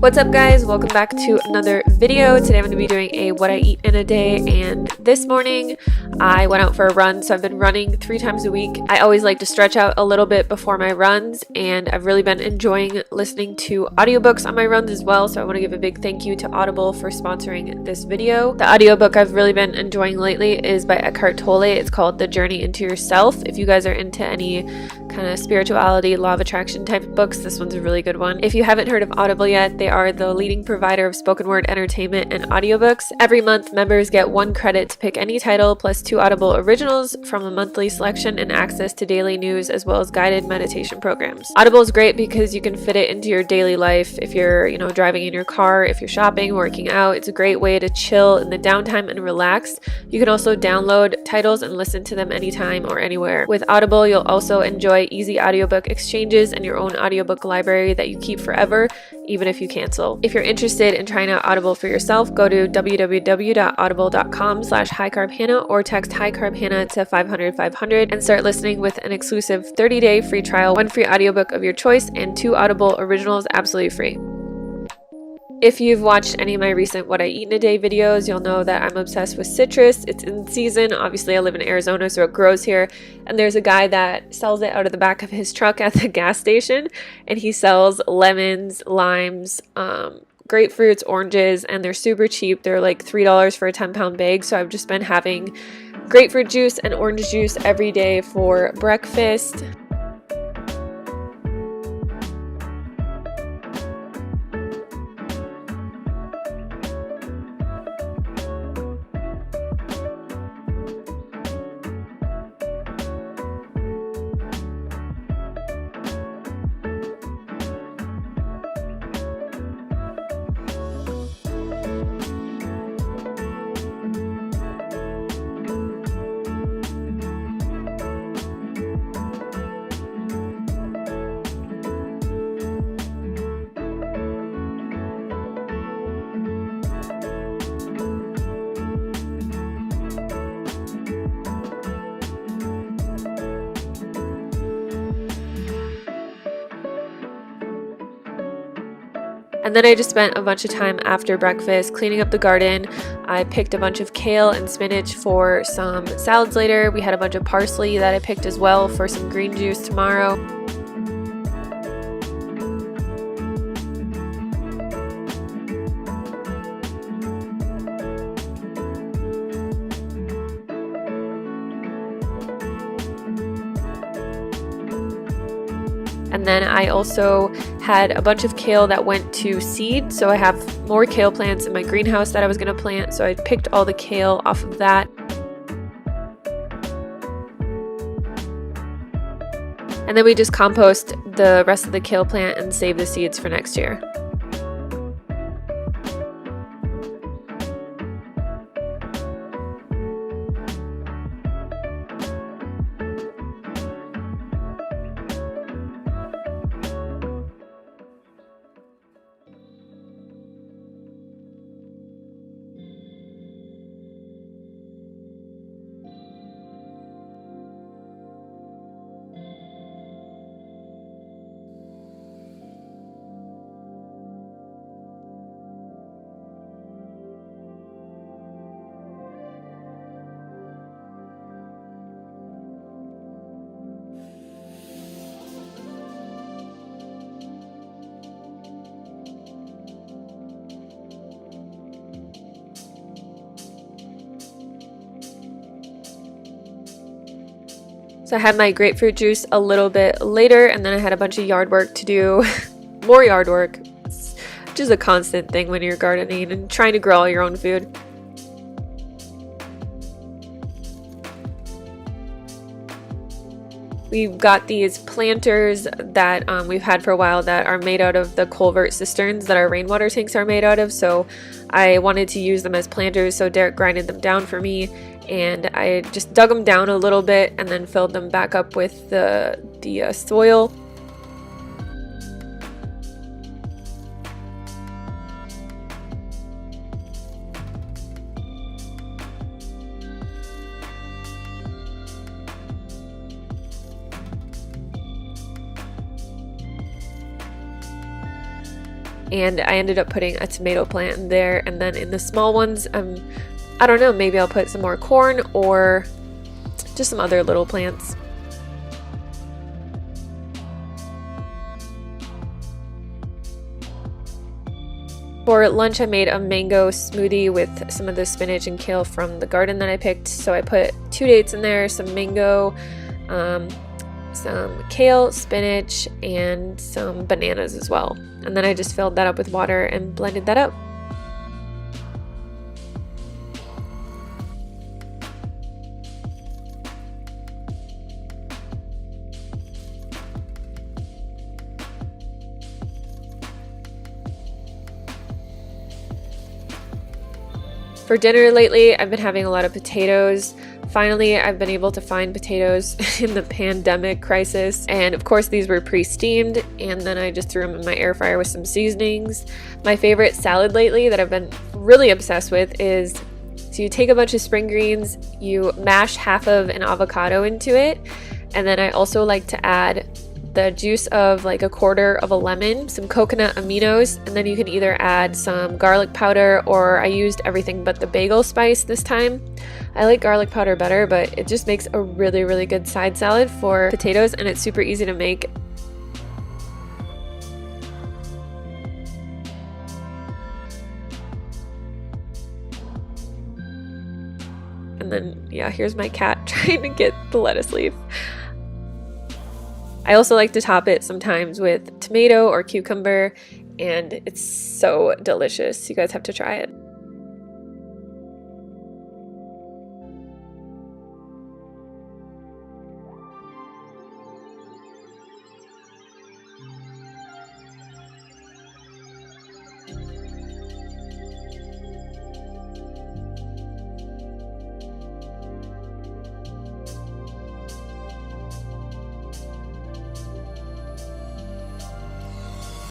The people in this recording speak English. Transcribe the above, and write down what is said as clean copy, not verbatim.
What's up guys, welcome back to another video. Today I'm going to be doing a what I eat in a day, and this morning I went out for a run. So I've been running 3 times a week. I always like to stretch out a little bit before my runs, and I've really been enjoying listening to audiobooks on my runs as well. So I want to give a big thank you to Audible for sponsoring this video. The audiobook I've really been enjoying lately is by Eckhart Tolle. It's called The Journey into Yourself. If you guys are into any kind of spirituality, law of attraction type of books, this one's a really good one. If you haven't heard of Audible yet, they are the leading provider of spoken word entertainment and audiobooks. Every month, members get 1 credit to pick any title plus 2 Audible originals from a monthly selection and access to daily news as well as guided meditation programs. Audible is great because you can fit it into your daily life. If you're, driving in your car, if you're shopping, working out, it's a great way to chill in the downtime and relax. You can also download titles and listen to them anytime or anywhere. With Audible, you'll also enjoy easy audiobook exchanges and your own audiobook library that you keep forever, even if you cancel. If you're interested in trying out Audible for yourself, go to www.audible.com/highcarbhannah or text highcarbhannah to 500 and start listening with an exclusive 30-day free trial, 1 free audiobook of your choice, and 2 Audible originals absolutely free. If you've watched any of my recent What I Eat in a Day videos, you'll know that I'm obsessed with citrus. It's in season. Obviously, I live in Arizona, so it grows here. And there's a guy that sells it out of the back of his truck at the gas station. And he sells lemons, limes, grapefruits, oranges, and they're super cheap. They're like $3 for a 10-pound bag. So I've just been having grapefruit juice and orange juice every day for breakfast. And then I just spent a bunch of time after breakfast cleaning up the garden. I picked a bunch of kale and spinach for some salads later. We had a bunch of parsley that I picked as well for some green juice tomorrow. And then I also had a bunch of kale that went to seed. So I have more kale plants in my greenhouse that I was going to plant. So I picked all the kale off of that. And then we just compost the rest of the kale plant and save the seeds for next year. So I had my grapefruit juice a little bit later, and then I had a bunch of yard work to do. More yard work, which is a constant thing when you're gardening and trying to grow all your own food. We've got these planters that we've had for a while that are made out of the culvert cisterns that our rainwater tanks are made out of. So I wanted to use them as planters, so Derek grinded them down for me. And I just dug them down a little bit and then filled them back up with the soil. and I ended up putting a tomato plant in there. And then in the small ones, I don't know, maybe I'll put some more corn or just some other little plants. For lunch, I made a mango smoothie with some of the spinach and kale from the garden that I picked. So I put 2 dates in there, some mango, some kale, spinach, and some bananas as well. And then I just filled that up with water and blended that up. For dinner lately, I've been having a lot of potatoes. Finally, I've been able to find potatoes in the pandemic crisis. And of course, these were pre-steamed, and then I just threw them in my air fryer with some seasonings. My favorite salad lately that I've been really obsessed with is, so you take a bunch of spring greens, you mash half of an avocado into it, and then I also like to add the juice of like a quarter of a lemon, some coconut aminos, and then you can either add some garlic powder, or I used everything but the bagel spice this time. I like garlic powder better, but it just makes a really, really good side salad for potatoes, and it's super easy to make. And then, yeah, here's my cat trying to get the lettuce leaf. I also like to top it sometimes with tomato or cucumber, and it's so delicious. You guys have to try it.